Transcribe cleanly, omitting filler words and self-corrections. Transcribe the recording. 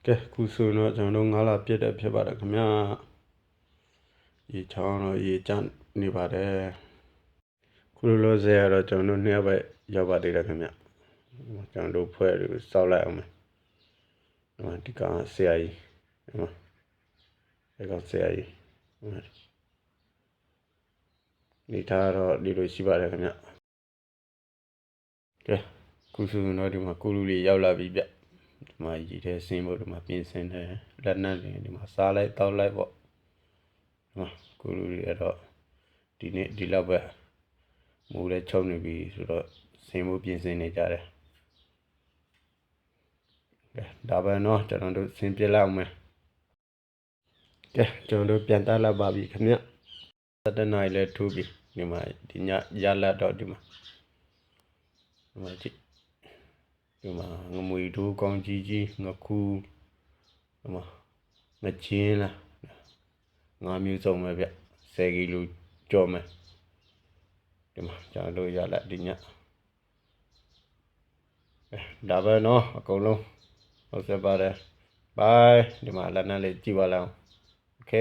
ကဲခုဆိုတော့ကျွန်တော်တို့9လပြည့်တဲ့ဖြစ်ပါတယ်ခင်ဗျာရေချောင်းတော့ရေကျနေပါတယ်ခုလိုဆရာတော့ကျွန်တော်တို့နှစ်ဘက်ရောက်ပါသေးတယ်ခင်ဗျကျွန်တော်တို့ဖွဲ့ပြီးစောက်လိုက်အောင်မယ်ဒီကောင်ဆရာကြီးဒီကောင်ဆရာကြီးနေထားတော့ဒီလိုရှိပါတယ်ခင်ဗျကဲခုဆိုတော့ဒီမှာကိုလူလေးရောက်လာပြီဗျဒီမှာရေထဲဆင်းဖို့ဒီမှာပြင်ဆင်တယ်လက်နက်တွေဒီမှာစားလိုက်တောက်လိုက်ပေါ့ဒီမှာကိုလူလေးအဲ့တော့ဒီနေ့ဒီလောက်ပဲမိုးလည်းချုံနေပြီဆိုတော့ဆင်းဖို့ပြင်ဆင်နေကြတယ်ကဲဒါပဲเนาะကျွန်တော်တို့ဆင်းပြလိုက်အောင်မယ်ကဲကျွန်တော်တို့ပြန်တက်လာပါပြီခင်ဗျ7နာရီလဲထိုးပြီဒီမှာဒီညရလာတော့ဒီမှာကြည့်ဒီမှာငမွေထိုးကောင်းကြီးငခုဒီမှာငချင်းလား5မျိုးစုံပဲဗျ10ကီလိုကြော်မယ်ဒီမှာကျွန်တော်တို့ရလာဒီညဒါပဲเนาะအကုန်လုံးဟုတ်ဆက်ပါတယ်ဘိုင်ဒီမှာလက်နက်လေးကြည့်ပါလားโอเค